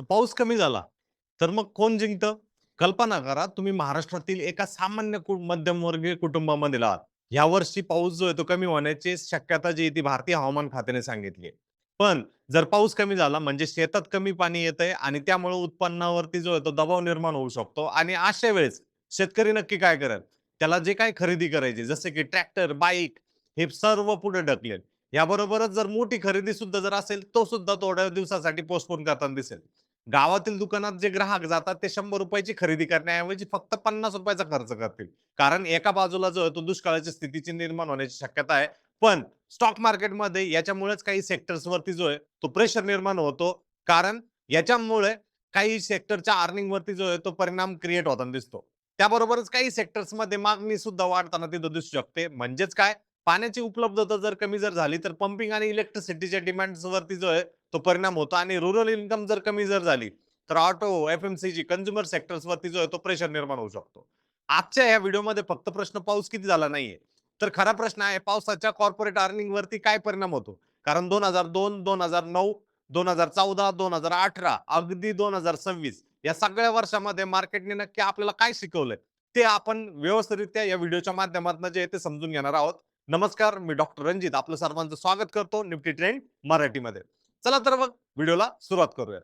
पाऊस कमी झाला, तर मग कोण जिंकतं? कल्पना करा, तुम्ही महाराष्ट्रातील एका सामान्य मध्यमवर्गीय कुटुंबामध्ये आहात. यावर्षी पाऊस जो आहे तो कमी होण्याची शक्यता जी आहे ती भारतीय हवामान खात्याने सांगितली आहे. पण जर पाऊस कमी झाला म्हणजे शेतात कमी पाणी येतंय आणि त्यामुळे उत्पन्नावरती जो आहे तो दबाव निर्माण होऊ शकतो आणि अशा वेळेस शेतकरी नक्की काय करेल? त्याला जे काही खरेदी करायची जसे की ट्रॅक्टर, बाईक हे सर्व पुढे ढकलेल. याबरोबरच जर मोठी खरेदी सुद्धा जर असेल, तो सुद्धा थोड्या दिवसासाठी पोस्टपोन करताना दिसेल. गावातील दुकानात जे ग्राहक जातात ते ₹100 ची खरेदी करण्याऐवजी फक्त ₹50 चा खर्च करतील. कारण एका बाजूला जो आहे तो दुष्काळाच्या स्थितीची निर्माण होण्याची शक्यता आहे. पण स्टॉक मार्केटमध्ये याच्यामुळेच काही सेक्टर्सवरती जो आहे तो प्रेशर निर्माण होतो. कारण याच्यामुळे काही सेक्टरच्या अर्निंगवरती जो आहे तो परिणाम क्रिएट होताना दिसतो. त्याबरोबरच काही सेक्टर्समध्ये मागणी सुद्धा वाढताना तिथं दिसू शकते. म्हणजेच काय? पाण्याची उपलब्धता जर कमी झाली तर पंपिंग आणि इलेक्ट्रिसिटीच्या डिमांड्सवरती जो आहे तो परिणाम होतो आणि रुरल इन्कम जर कमी झाली तर ऑटो, एफ-एम-सी-जी, कंझ्युमर सेक्टर्सवरती जो आहे तो प्रेशर निर्माण होऊ शकतो. आजच्या या व्हिडिओमध्ये फक्त प्रश्न पाऊस किती झाला नाहीये. तर खरा प्रश्न आहे पावसाच्या कॉर्पोरेट अर्निंगवरती काय परिणाम होतो? कारण 2002, 2009, 2014, 2018 अगदी 2026 या सगळ्या वर्षामध्ये मार्केटने नक्की आपल्याला काय शिकवलंय? ते आपण व्यवस्थितरित्या या व्हिडिओच्या माध्यमातून जे आहे ते समजून घेणार आहोत. नमस्कार, मी डॉक्टर रणजित आपलं सर्वांचं स्वागत करतो निफ्टी ट्रेंड मराठीमध्ये. चला तर मग व्हिडिओला सुरुवात करूया.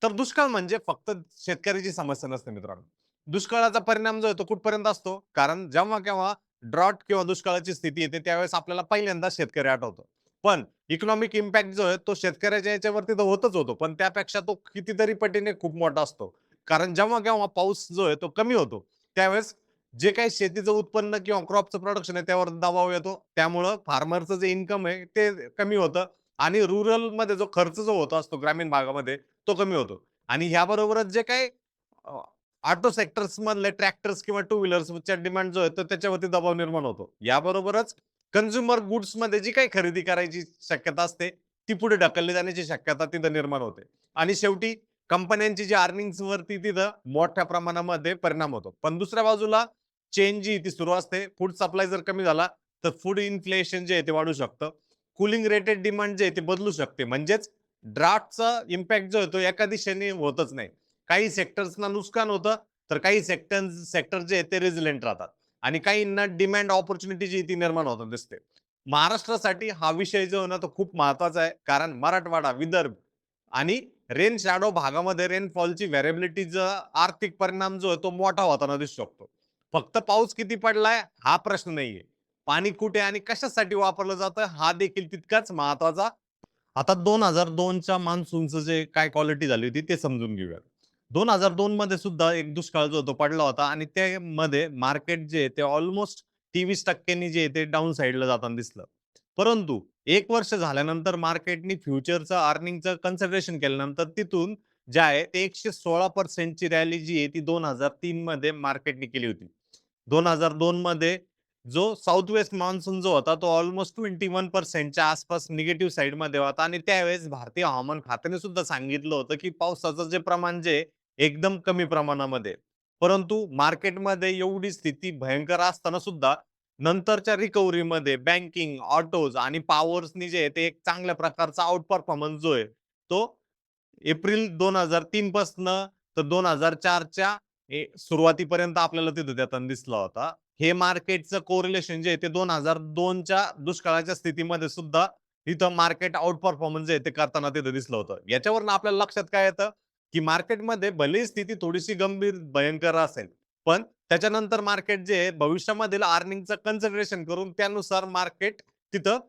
तर दुष्काळ म्हणजे फक्त शेतकऱ्याची समस्या नसते मित्रांनो. दुष्काळाचा परिणाम जो आहे तो कुठपर्यंत असतो? कारण जेव्हा केव्हा ड्रॉट किंवा दुष्काळाची स्थिती येते त्यावेळेस आपल्याला पहिल्यांदा शेतकरी आठवतो. पण इकॉनॉमिक इम्पॅक्ट जो आहे तो शेतकऱ्याच्या याच्यावरती तर होतच होतो. पण त्यापेक्षा तो कितीतरी पटीने खूप मोठा असतो. कारण जेव्हा केव्हा पाऊस जो आहे तो कमी होतो, त्यावेळेस जे काही शेतीचं उत्पन्न किंवा क्रॉपचं प्रोडक्शन आहे त्यावर दबाव येतो. त्यामुळं फार्मरचं जे इन्कम आहे ते कमी होतं आणि रुरलमध्ये जो खर्च जो होत असतो ग्रामीण भागामध्ये तो कमी होतो. आणि ह्याबरोबरच जे काही ऑटो सेक्टर्स मधले ट्रॅक्टर्स किंवा टू व्हीलर्सच्या डिमांड जो आहे तो त्याच्यावरती दबाव निर्माण होतो. याबरोबरच कन्झ्युमर गुड्समध्ये जी काही खरेदी करायची शक्यता असते, ती पुढे ढकलली जाण्याची शक्यता तिथं निर्माण होते. आणि शेवटी कंपन्यांची जी अर्निंग्सवरती तिथं मोठ्या प्रमाणामध्ये परिणाम होतो. पण दुसऱ्या बाजूला चेन जी ती सुरू असते. फूड सप्लाय जर कमी झाला, तर फूड इन्फ्लेशन जे आहे ते वाढू शकतं. कूलिंग रेटेड डिमांड जे आहे ते बदलू शकते. म्हणजेच ड्राफ्टचा इम्पॅक्ट जो आहे तो एका दिशेने होतच नाही. काही सेक्टर्सना नुकसान होतं, तर काही सेक्टर जे आहेत ते रेझिलिएंट राहतात आणि काहींना डिमांड अपॉर्च्युनिटी जी ती निर्माण होताना दिसते. महाराष्ट्रासाठी हा विषय जो आहे ना तो खूप महत्त्वाचा आहे. कारण मराठवाडा, विदर्भ आणि रेन शॅडो भागामध्ये रेनफॉलची व्हेरिएबिलिटीचा आर्थिक परिणाम जो आहे तो मोठा होताना दिसू शकतो. फक्त पाऊस किती पडलाय हा प्रश्न नाहीये. पाणी कुठे आणि कशासाठी वापरलं जातं हा देखील तितकाच महत्त्वाचा. आता 2002च्या मान्सूनचं जे काय क्वालिटी झाली होती ते समजून घेऊया. 2002 मध्ये सुद्धा एक दुष्काळ जो तो पडला होता आणि त्यामध्ये मार्केट जे आहे ते अल्मोस्ट 23% जे आहे ते डाउन साइडला जाताना दिसलं. परंतु 1 वर्ष झाल्यानंतर मार्केटनी फ्युचरचं अर्निंगचं कन्सिडरेशन केल्यानंतर तिथून जे आहे ते 116% ची रॅली जी आहे ती 2003 मध्ये मार्केटने केली होती. 2002 मध्ये जो साउथ वेस्ट मान्सून जो होता तो अल्मोस्ट 21% च्या आसपास निगेटिव्ह साइडमध्ये होता आणि त्यावेळेस भारतीय हवामान खात्याने सुद्धा सांगितलं होतं, की पावसाचं जे प्रमाण जे एकदम कमी प्रमाणामध्ये. परंतु मार्केटमध्ये एवढी स्थिती भयंकर असताना सुद्धा नंतरच्या रिकव्हरीमध्ये बँकिंग, ऑटोज आणि पॉवर्सनी जे आहे ते एक चांगल्या प्रकारचा आउट परफॉर्मन्स जो आहे, तो एप्रिल 2003 पासनं तर 2004च्या सुरुवातीपर्यंत आपल्याला तिथं देताना दिसला होता. हे मार्केटचं कोरिलेशन जे आहे ते 2002च्या दुष्काळाच्या स्थितीमध्ये सुद्धा इथं मार्केट आउट परफॉर्मन्स जे आहे ते करताना तिथं दिसलं होतं. याच्यावरून आपल्याला लक्षात काय येतं, की मार्केटमध्ये भलेही स्थिती थोडीशी गंभीर, भयंकर असेल, पण त्याच्यानंतर मार्केट जे आहे भविष्यामधील अर्निंगचं कन्सिडरेशन करून त्यानुसार मार्केट तिथं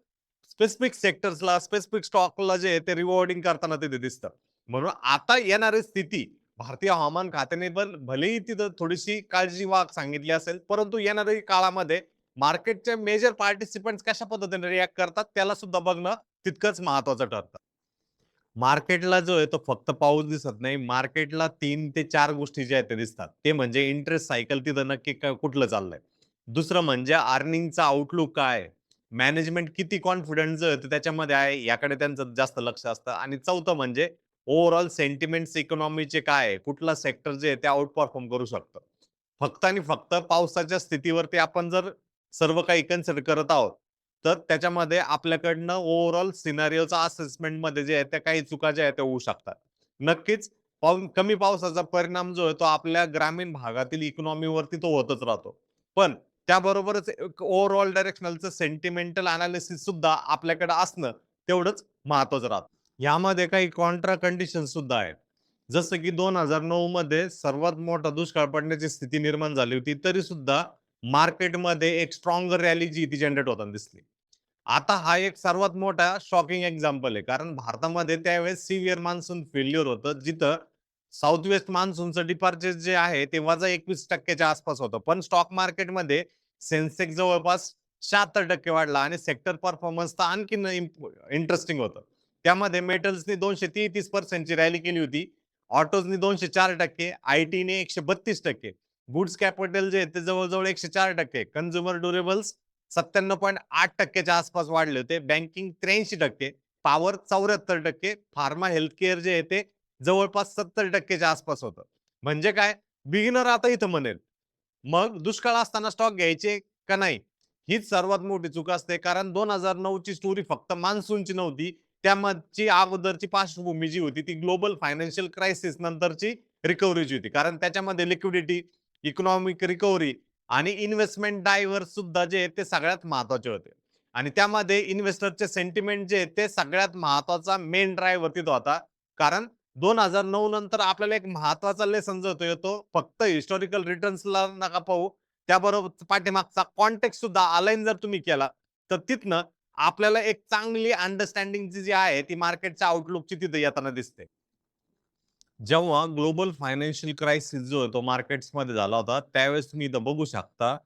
स्पेसिफिक सेक्टर्सला, स्पेसिफिक स्टॉकला जे आहे ते रिवॉर्डिंग करताना तिथे दिसतं. म्हणून आता येणारी स्थिती भारतीय हवामान खात्याने पण भलेही तिथं थोडीशी काळजी सांगितली असेल, परंतु येणाऱ्या काळामध्ये मार्केटचे मेजर पार्टिसिपंट्स कशा पद्धतीने रिएक्ट करतात त्याला सुद्धा बघणं तितकंच महत्त्वाचं ठरतं. मार्केटला जो आहे तो फक्त पाऊस दिसत नाही. मार्केटला 3 ते 4 गोष्टी ज्या आहेत त्या दिसतात. ते म्हणजे इंटरेस्ट सायकल तिथं नक्की कुठलं चाललंय. दुसरं म्हणजे अर्निंगचा आउटलुक काय आहे? मॅनेजमेंट किती कॉन्फिडंट जो आहे त्याच्यामध्ये आहे याकडे त्यांचं जास्त लक्ष असतं आणि चौथं म्हणजे ओव्हरऑल सेंटिमेंट्स इकॉनॉमीचे काय आहे? कुठला सेक्टर जे आहे ते आउट परफॉर्म करू शकतं. फक्त आणि फक्त पावसाच्या स्थितीवरती आपण जर सर्व काही कन्सिडर करत आहोत, तर त्याच्यामध्ये आपल्याकडनं ओव्हरऑल सिनारिओचा असेसमेंटमध्ये जे आहे त्या काही चुका ज्या आहेत त्या होऊ शकतात. नक्कीच कमी पावसाचा परिणाम जो आहे तो आपल्या ग्रामीण भागातील इकॉनॉमीवरती तो होतच राहतो. पण त्याबरोबरच एक ओव्हरऑल डायरेक्शनलचं सेंटिमेंटल एनालिसिस सुद्धा आपल्याकडे असणं तेवढंच महत्त्वाचं राहतं. यामध्ये काही कॉन्ट्रा कंडिशन सुद्धा आहेत. जसं की 2009 मध्ये सर्वात मोठा दुष्काळ पडण्याची स्थिती निर्माण झाली होती. तरी सुद्धा मार्केटमध्ये एक स्ट्रॉंगर रॅली जी ती जनरेट होताना दिसली. आता हा एक सर्वात मोठा शॉकिंग एक्झाम्पल आहे. कारण भारतामध्ये त्यावेळेस सिव्हिअर मान्सून फेल्युअर होतं. जिथं साउथ वेस्ट मान्सूनचं डिपार्चर जे आहे ते -21% च्या आसपास होतं. पण स्टॉक मार्केटमध्ये सेन्सेक्स जवळपास 76% वाढला आणि सेक्टर परफॉर्मन्स तर आणखीन इंटरेस्टिंग होतं. त्यामध्ये मेटल्सनी 233% ची रॅली केली होती. ऑटोजनी 204%, आय-टीने 132%, गुड्स कॅपिटल जे आहे ते जवळ-जवळ 104%, कन्झ्युमर ड्युरेबल्स 97.8% च्या आसपास वाढले होते. बँकिंग 83%, पॉवर 74%, फार्मा हेल्थकेअर जे आहे ते जवळपास 70% च्या आसपास होतं. म्हणजे काय? बिगिनर आता इथं म्हणेल, मग दुष्काळ असताना स्टॉक घ्यायचे का नाही? हीच सर्वात मोठी चूक असते. कारण 2009 ची स्टोरी फक्त मान्सूनची नव्हती. त्यामागची अगोदरची पार्श्वभूमी जी होती ती ग्लोबल फायनान्शियल क्रायसिस नंतरची रिकव्हरीची होती. कारण त्याच्यामध्ये लिक्विडिटी, इकॉनॉमिक रिकव्हरी आणि इन्व्हेस्टमेंट ड्रायव्हर सुद्धा जे आहेत ते सगळ्यात महत्त्वाचे होते. आणि त्यामध्ये इन्व्हेस्टरचे सेंटिमेंट जे आहेत ते सगळ्यात महत्त्वाचा मेन ड्रायव्हर तिथं होता. कारण 2009 नंतर आपल्याला एक महत्त्वाचा लेसन जो येतो फक्त हिस्टॉरिकल रिटर्न्सला नका पाहू, त्याबरोबर पाठीमागचा कॉन्टेक्स्ट सुद्धा अलाइन जर तुम्ही केला, तर तिथनं आपल्याला एक चांगली अंडरस्टँडिंग जी आहे ती मार्केटच्या आउटलुकची तिथे येताना दिसते. जेव्हा ग्लोबल फायनान्शियल क्रायसिस जो आहे तो मार्केट्समध्ये झाला होता, त्यावेळेस तुम्ही इथं बघू शकता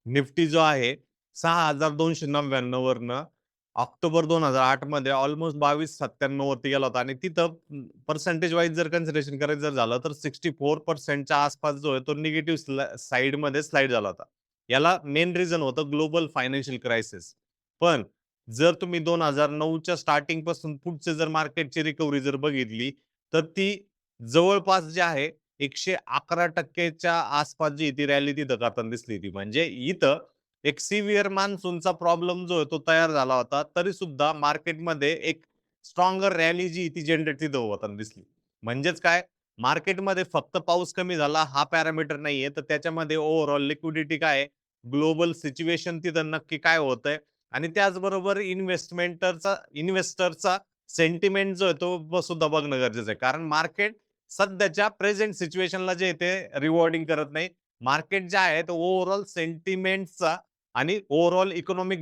निफ्टी जो आहे 6,299 वरनं ऑक्टोबर 2008 मध्ये ऑलमोस्ट 2297 वरती गेला होता आणि तिथं पर्सेंटेज वाईज जर कन्सिडरेशन करायचं जर झालं तर 64% च्या आसपास जो आहे तो निगेटिव्ह साइडमध्ये स्लाईड झाला होता. याला मेन रिझन होतं ग्लोबल फायनान्शियल क्रायसिस. पण जर तुम्ही 2009च्या स्टार्टिंग पासून पुढचे जर मार्केटची रिकव्हरी जर बघितली, तर ती जवळपास जे आहे 111% च्या आसपास जी ती रॅली तिथं करताना दिसली ती. म्हणजे इथं एक सिव्हिअर मान्सूनचा प्रॉब्लेम जो आहे तो तयार झाला होता. तरी सुद्धा मार्केटमध्ये एक स्ट्रॉंगर रॅली जी ती जनरेट तिथं होताना दिसली. म्हणजेच काय मार्केटमध्ये फक्त पाऊस कमी झाला हा पॅरामीटर नाहीये, तर त्याच्यामध्ये ओव्हरऑल लिक्विडिटी काय आहे, ग्लोबल सिच्युएशन तिथं नक्की काय होतंय आणि त्याचबरोबर इन्व्हेस्टरचा सेंटिमेंट जो आहे तो सुद्धा बघणं गरजेचं आहे. कारण मार्केट सध्याच्या प्रेझेंट सिच्युएशनला जे आहे ते रिवॉर्डिंग करत नाही. मार्केट जे आहे तो ओव्हरऑल सेंटिमेंटचा आणि ओव्हरऑल इकॉनॉमिक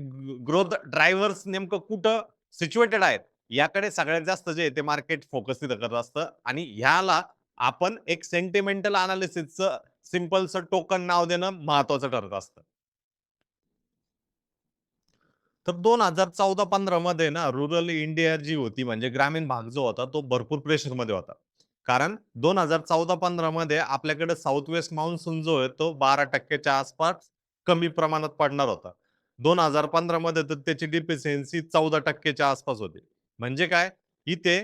ग्रोथ ड्रायव्हर्स नेमकं कुठं सिच्युएटेड आहेत, याकडे सगळ्यात जास्त जे आहे ते मार्केट फोकस तिथं करत असतं आणि ह्याला आपण एक सेंटिमेंटल एनालिसिसचं सिंपलचं टोकन नाव देणं महत्त्वाचं ठरत असतं. तर 2014-15 मध्ये ना रुरल इंडिया जी होती म्हणजे ग्रामीण भाग जो होता तो भरपूर प्रेशरमध्ये होता. कारण 2014-15 मध्ये आपल्याकडे साउथ वेस्ट मान्सून जो आहे तो 12% च्या आसपास कमी प्रमाणात पडणार होता. 2015 मध्ये तर त्याची डिफिशियन्सी 14% च्या आसपास होती. म्हणजे काय? इथे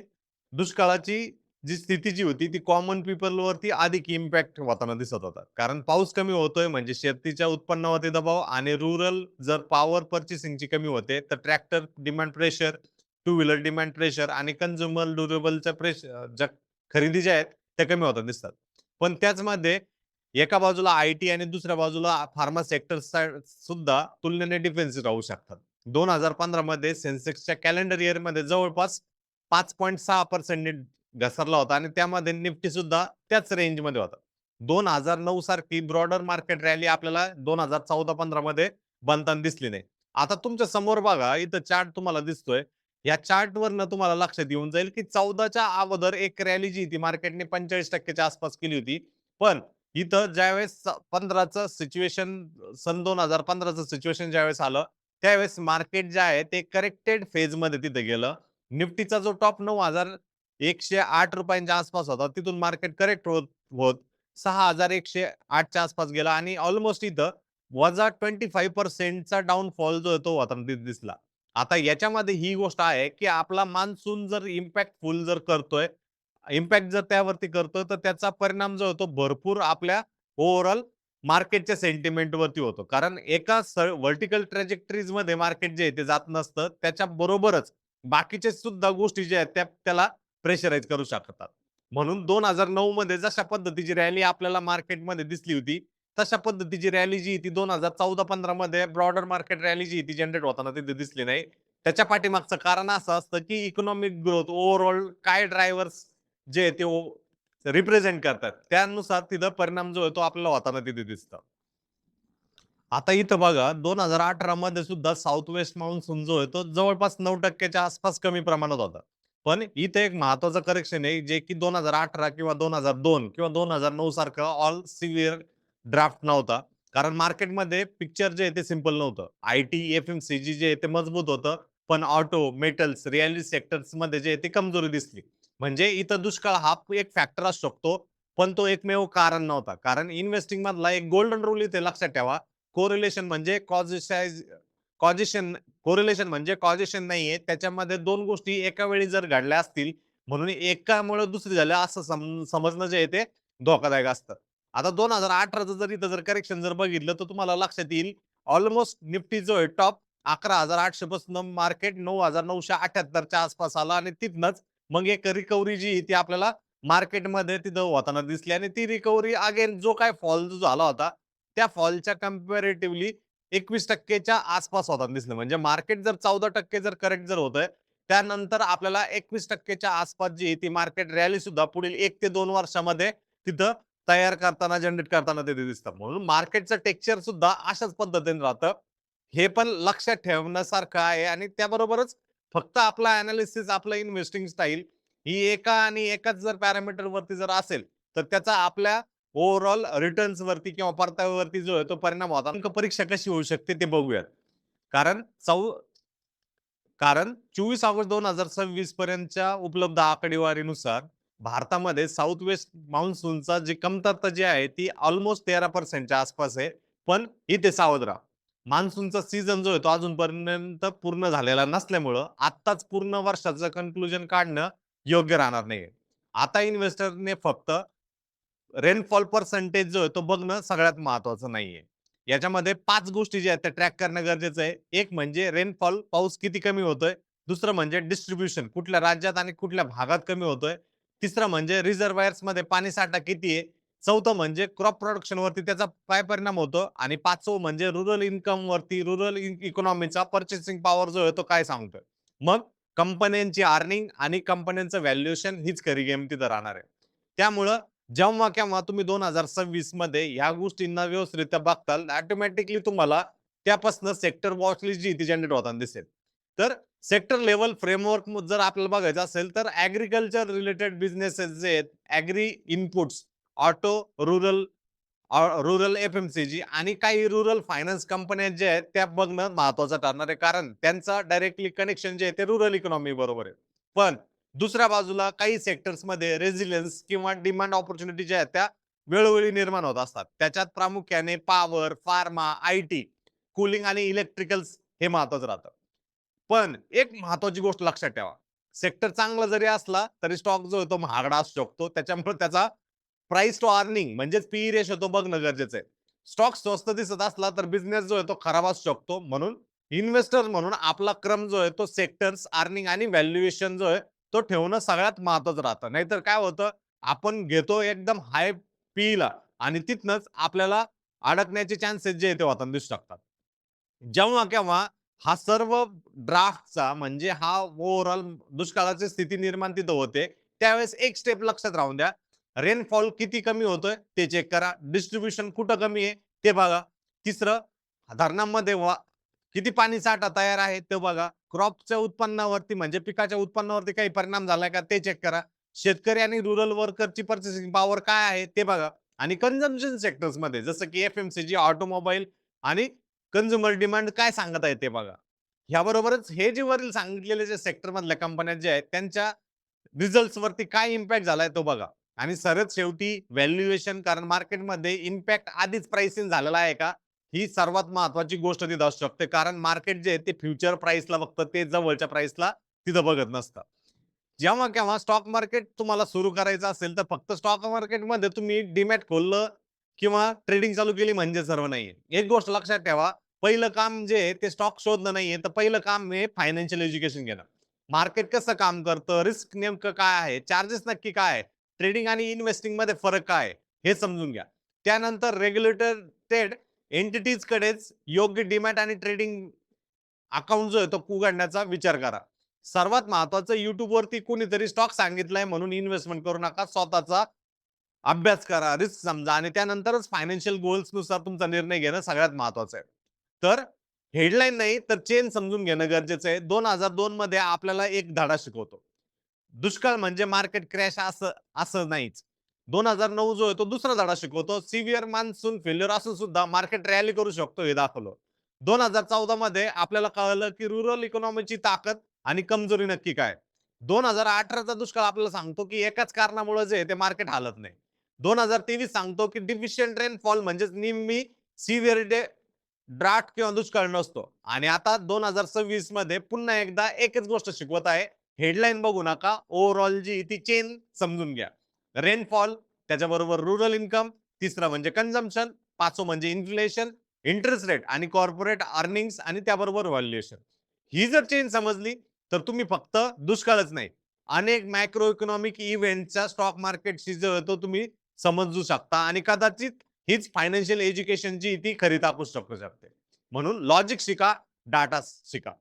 दुष्काळाची जी स्थिती जी होती ती कॉमन पीपलवरती अधिक इम्पॅक्ट होताना दिसत होता. कारण पाऊस कमी होतोय म्हणजे शेतीच्या उत्पन्नावरती दबाव आणि रुरल जर पॉवर पर्चेसिंगची कमी होते, तर tractor demand pressure, two wheeler demand pressure आणि कन्झ्युमर ड्युरेबलच्या ज्या खरेदी ज्या आहेत त्या कमी होताना दिसतात. पण त्याचमध्ये एका बाजूला आय-टी आणि दुसऱ्या बाजूला फार्मा सेक्टर सुद्धा तुलनेने डिफेन्सिव्ह राहू शकतात. 2015 मध्ये सेन्सेक्सच्या कॅलेंडर इयरमध्ये जवळपास 5.6% घसरला होता आणि त्यामध्ये निफ्टी सुद्धा त्याच रेंजमध्ये होता. 2009 सारखी ब्रॉडर मार्केट रॅली आपल्याला 2014-15 मध्ये बनताना दिसली नाही. आता तुमच्या समोर बघा इथं चार्ट तुम्हाला दिसतोय. या चार्टवरनं तुम्हाला लक्षात येऊन जाईल, की 14च्या अगोदर एक रॅली जी ती मार्केटने 45% च्या आसपास केली होती. पण इथं ज्यावेळेस 15चं सिच्युएशन सन 2015चं सिच्युएशन ज्यावेळेस आलं, त्यावेळेस मार्केट जे आहे ते करेक्टेड फेजमध्ये तिथे गेलं. निफ्टीचा जो टॉप 9,108 रुपयांच्या आसपास होता. तिथून मार्केट करेक्ट होत होत 6,108 च्या आसपास गेला आणि ऑलमोस्ट इथं वजा 25% चा डाउनफॉल जो आहे तो होताना दिसला. आता याच्यामध्ये ही गोष्ट आहे, की आपला मान्सून जर इम्पॅक्टफुल जर करतोय, इम्पॅक्ट जर त्यावरती करतोय, तर त्याचा परिणाम जो होतो भरपूर आपल्या ओव्हरऑल मार्केटच्या सेंटिमेंटवरती होतो. कारण एका व्हर्टिकल ट्रॅजेक्टरीजमध्ये मार्केट जे आहे ते जात नसतं. त्याच्या बरोबरच बाकीचे सुद्धा गोष्टी ज्या आहेत त्या त्याला प्रेशराईज करू शकतात. म्हणून 2009 मध्ये जशा पद्धतीची रॅली आपल्याला मार्केटमध्ये दिसली होती, तशा पद्धतीची रॅली जी ती 2014-15 मध्ये ब्रॉडर मार्केट रॅली जी ती जनरेट होताना तिथे दिसली नाही. त्याच्या पाठीमागचं कारण असं असतं, की इकॉनॉमिक ग्रोथ ओव्हरऑल काय ड्रायव्हर्स जे ते रिप्रेझेंट करतात, त्यानुसार तिथं परिणाम जो आहे तो आपल्याला होताना तिथे दिसतो. आता इथं बघा 2018 मध्ये सुद्धा साउथ वेस्ट मान्सून जो आहे तो जवळपास 9% च्या आसपास कमी प्रमाणात होता. पण इथे एक महत्त्वाचं करेक्शन आहे, जे की 2018 किंवा 2002 किंवा 2009 सारखं ऑल सिव्हिअर ड्राफ्ट नव्हता. कारण मार्केटमध्ये पिक्चर जे आहे ते सिंपल नव्हतं. आय-टी, एफ-एम-सी-जी जे आहे ते मजबूत होतं. पण ऑटो, मेटल्स, रिअल सेक्टर्समध्ये जे आहे ते कमजोरी दिसली. म्हणजे इथं दुष्काळ हा एक फॅक्टर असू शकतो, पण तो एकमेव कारण नव्हता. कारण इन्व्हेस्टिंग मधला एक गोल्डन रूल इथे लक्षात ठेवा. कोरिलेशन म्हणजे कॉझेशन कोरिलेशन म्हणजे कॉझेशन नाहीये. त्याच्यामध्ये 2 गोष्टी एका वेळी जर घडल्या असतील, म्हणून एकामुळे दुसरी झाली असं समजणं जे आहे ते धोकादायक असतं. आता 2018चं जर करेक्शन बघितलं, तर तुम्हाला लक्षात येईल ऑलमोस्ट निफ्टी जो आहे टॉप 11,800 पासून मार्केट 9,978 च्या आसपास आलं आणि तिथनंच मग एक रिकव्हरी जी ती आपल्याला मार्केटमध्ये तिथं होताना दिसली आणि ती रिकव्हरी अगेन जो काही फॉल जो झाला होता, त्या फॉलच्या कंपॅरेटिव्हली 21% च्या आसपास होताना दिसलं. म्हणजे मार्केट जर 14% करेक्ट होतंय, त्यानंतर आपल्याला 21% च्या आसपास जी ती मार्केट रॅली सुद्धा पुढील 1 ते 2 वर्षामध्ये तिथं तयार करताना, जनरेट करताना तिथे दिसतं. म्हणून मार्केटचं टेक्स्चर सुद्धा अशाच पद्धतीने राहतं. हे पण लक्षात ठेवण्यासारखं आहे आणि त्याबरोबरच फक्त आपला एनालिसिस, आपलं इन्व्हेस्टिंग स्टाईल ही एका आणि एकाच जर पॅरामीटरवरती जर असेल, तर त्याचा आपल्या ओव्हरऑल रिटर्न्सवरती किंवा परताव्यावरती जो आहे तो परिणाम होता. नेमकं परीक्षा कशी होऊ शकते ते बघूयात. कारण चौ कारण 24 ऑगस्ट 2026 पर्यंतच्या उपलब्ध आकडेवारीनुसार भारतामध्ये साउथ वेस्ट मान्सूनचा जी कमतरता जी आहे ती ऑलमोस्ट 13% च्या आसपास आहे. पण इथे सावध राहा. मान्सूनचा सीझन जो आहे तो अजूनपर्यंत पूर्ण झालेला नसल्यामुळं आत्ताच पूर्ण वर्षाचं कन्क्लुजन काढणं योग्य राहणार नाहीये. आता इन्व्हेस्टरने फक्त रेनफॉल पर्सेंटेज जो आहे तो बघणं सगळ्यात महत्वाचं नाहीये. याच्यामध्ये 5 गोष्टी ज्या आहेत त्या ट्रॅक करणं गरजेचं आहे. एक म्हणजे रेनफॉल पाऊस किती कमी होतोय. दुसरं म्हणजे डिस्ट्रिब्युशन कुठल्या राज्यात आणि कुठल्या भागात कमी होतोय. तिसरं म्हणजे रिझर्व्हायर्समध्ये पाणी साठा किती आहे. चौथं म्हणजे क्रॉप प्रोडक्शन वरती त्याचा काय परिणाम होतो आणि 5वं म्हणजे रुरल इन्कम वरती रुरल इकॉनॉमीचा पर्चेसिंग पॉवर जो आहे तो काय सांगतोय. मग कंपन्यांची अर्निंग आणि कंपन्यांचं व्हॅल्युएशन हीच खरी गेम तिथं राहणार आहे. त्यामुळं जेव्हा केव्हा तुम्ही 2026 मध्ये ह्या गोष्टींना व्यवस्थितरित्या बघताल, ऑटोमॅटिकली तुम्हाला त्यापासून सेक्टर वॉच लिस्ट जी ती जनरेट होताना दिसेल. तर सेक्टर लेव्हल फ्रेमवर्क जर आपल्याला बघायचं असेल, तर ॲग्रीकल्चर रिलेटेड बिझनेसेस जे आहेत, ॲग्री इनपुट्स, ऑटो, रुरल एफ-एम-सी-जी आणि काही रुरल फायनान्स कंपन्या ज्या आहेत, त्या बघणं महत्त्वाचं ठरणार आहे. कारण त्यांचा डायरेक्टली कनेक्शन जे आहे ते रुरल इकॉनॉमी बरोबर आहे. पण दुसऱ्या बाजूला काही सेक्टर्समध्ये रेझिलियन्स किंवा डिमांड अपॉर्च्युनिटी ज्या आहेत, त्या वेळोवेळी निर्माण होत असतात. त्याच्यात प्रामुख्याने पॉवर, फार्मा, आय-टी, कूलिंग आणि इलेक्ट्रिकल्स हे महत्त्वाचं राहतं. पण एक महत्त्वाची गोष्ट लक्षात ठेवा. सेक्टर चांगला जरी असला, तरी स्टॉक जो आहे तो महागडा असू शकतो. त्याच्यामुळे त्याचा प्राइस टू अर्निंग म्हणजेच पी रेशो तो बघणं गरजेचं आहे. स्टॉक स्वस्त दिसत असला तर बिझनेस जो आहे तो खराब असू शकतो. म्हणून इन्व्हेस्टर म्हणून आपला क्रम जो आहे तो सेक्टर्स, अर्निंग आणि व्हॅल्युएशन जो आहे तो ठेवणं सगळ्यात महत्त्वाचं राहतं. नाहीतर काय होतं, आपण घेतो एकदम हाय पीला आणि तिथनंच आपल्याला अडकण्याचे चान्सेस जे आहे ते होताना दिसू शकतात. जेव्हा-केव्हा हा सर्व ड्राफ्टचा म्हणजे हा ओव्हरऑल दुष्काळाची स्थिती निर्माण तिथं होते. त्यावेळेस एक स्टेप लक्षात राहून द्या. रेनफॉल किती कमी होतोय ते चेक करा. डिस्ट्रिब्युशन कुठं कमी आहे ते बघा. तिसरं धरणांमध्ये किती पाणी साठा तयार आहे ते बघा. क्रॉपच्या उत्पन्नावरती म्हणजे पिकाच्या उत्पन्नावरती काही परिणाम झालाय का ते चेक करा. शेतकरी आणि रुरल वर्करची पर्चेसिंग पॉवर काय आहे ते बघा. आणि कन्झम्पशन सेक्टर्समध्ये जसं की एफ-एम-सी-जी, ऑटोमोबाईल आणि कन्झ्युमर डिमांड काय सांगत आहे ते बघा. याबरोबरच हे जे वरील सांगितलेले जे सेक्टर मधल्या कंपन्या ज्या आहेत त्यांच्या रिझल्ट्स वरती काय इम्पॅक्ट झालाय तो बघा. आणि सरळ शेवटी व्हॅल्युएशन कारण मार्केटमध्ये इम्पॅक्ट आधीच प्राइसिंग झालेला आहे का? ही सर्वात महत्त्वाची गोष्ट तिथं असू शकते. कारण मार्केट जे आहे ते फ्युचर प्राइसला बघतं ते जवळच्या प्राइसला तिथं बघत नसतं. जेव्हा केव्हा स्टॉक मार्केट तुम्हाला सुरू करायचं असेल, तर फक्त स्टॉक मार्केटमध्ये तुम्ही डीमॅट खोललं किंवा ट्रेडिंग चालू केली म्हणजे सर्व नाहीये. एक गोष्ट लक्षात ठेवा, पहिलं काम जे आहे ते स्टॉक शोधणं नाहीये, तर पहिलं काम आहे फायनान्शियल एज्युकेशन घेणं. मार्केट कसं काम करतं, रिस्क नेमकं काय आहे, चार्जेस नक्की काय आहे, ट्रेडिंग आणि इन्व्हेस्टिंग मध्ये फरक काय आहे हे समजून घ्या. त्यानंतर रेग्युलेटेड एंटिटीज कडेच योग्य डीमॅट आणि ट्रेडिंग अकाउंट जो आहे तो उघडण्याचा विचार करा. सर्वात महत्वाचं, YouTube वरती कोणीतरी स्टॉक सांगितलाय म्हणून इन्व्हेस्टमेंट करू नका. स्वतःचा अभ्यास करा, रिस्क समजा आणि त्यानंतरच फायनान्शियल गोल्सनुसार तुमचा निर्णय घेणं सगळ्यात महत्वाचं आहे. तर हेडलाईन नाही तर चेन समजून घेणं गरजेचं आहे. 2002 मध्ये आपल्याला एक धडा शिकवतो. दुष्काळ म्हणजे मार्केट क्रॅश असं असं नाहीच. 2009 जो आहे तो दुसरा धडा शिकवतो. सिव्हिअर मान्सून फेल्युअर असून सुद्धा मार्केट रॅली करू शकतो हे दाखवलं. 2014 मध्ये आपल्याला कळलं की रुरल इकॉनॉमीची ताकद आणि कमजोरी नक्की काय. 2018चा दुष्काळ आपल्याला सांगतो की एकाच कारणामुळे जे आहे ते मार्केट हालत नाही. 2023 सांगतो की डिफिशियंट रेनफॉल म्हणजेच निम्मी सिव्हिअरिटी ड्राफ्ट किंवा दुष्काळ नसतो. आणि आता 2026 मध्ये पुन्हा एकदा एकच गोष्ट शिकवत आहे. हेडलाईन बघू नका. ओव्हरऑल जी ती चेन समजून घ्या. रेनफॉल, त्याच्याबरोबर रुरल इन्कम, तिसरं म्हणजे कन्झम्पशन, पाचवं म्हणजे इन्फ्लेशन, इंटरेस्ट रेट आणि कॉर्पोरेट अर्निंग्स आणि त्याबरोबर व्हॅल्युएशन. ही जर चेन समजली तर तुम्ही फक्त दुष्काळच नाही, अनेक मॅक्रो इकॉनॉमिक इव्हेंटच्या स्टॉक मार्केटशी जो तो तुम्ही समजू शकता आणि कदाचित हीच फायनान्शियल एज्युकेशन जी ती खरी टाकू शकते. म्हणून लॉजिक शिका, डाटा शिका.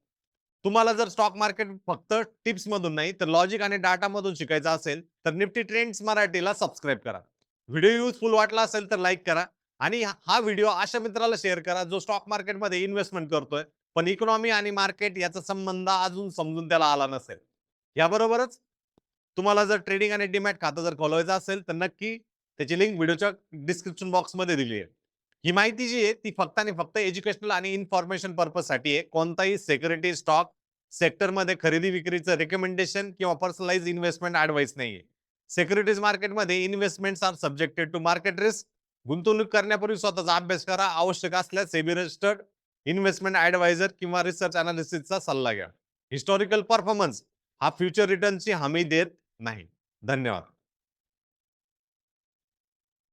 तुम्हाला जर स्टॉक मार्केट फक्त टिप्स मधून नाही तर लॉजिक आणि डाटा मधून शिकायचं असेल तर निफ्टी ट्रेंड्स मराठीला सबस्क्राईब करा. व्हिडिओ युजफुल वाटला असेल तर लाईक करा आणि हा व्हिडिओ अशा मित्राला शेअर करा जो स्टॉक मार्केटमध्ये इन्व्हेस्टमेंट करतोय पण इकॉनॉमी आणि मार्केट याचा संबंध अजून समजून त्याला आला नसेल. याबरोबरच तुम्हाला जर ट्रेडिंग आणि डीमॅट खातं जर खोलवायचं असेल तर नक्की त्याची लिंक व्हिडिओच्या डिस्क्रिप्शन बॉक्समध्ये दिली आहे. ही माहिती जी आहे ती फक्त आणि फक्त एज्युकेशनल आणि इन्फॉर्मेशन पर्पजसाठी आहे. कोणताही सिक्युरिटी स्टॉक सेक्टरमध्ये खरेदी विक्रीचं रेकमेंडेशन किंवा पर्सनलाइज इन्व्हेस्टमेंट ॲडवाइस नाहीये. सिक्युरिटीज मार्केटमध्ये investments are subjected to market risk. गुंतवणूक करण्यापूर्वी स्वतःचा अभ्यास करा. आवश्यक असल्यास सेबी रजिस्टर्ड इन्व्हेस्टमेंट ॲडवायझर किंवा रिसर्च अनालिसिसचा सल्ला घ्या. हिस्टॉरिकल परफॉर्मन्स हा फ्युचर रिटर्नची हमी देत नाही. धन्यवाद.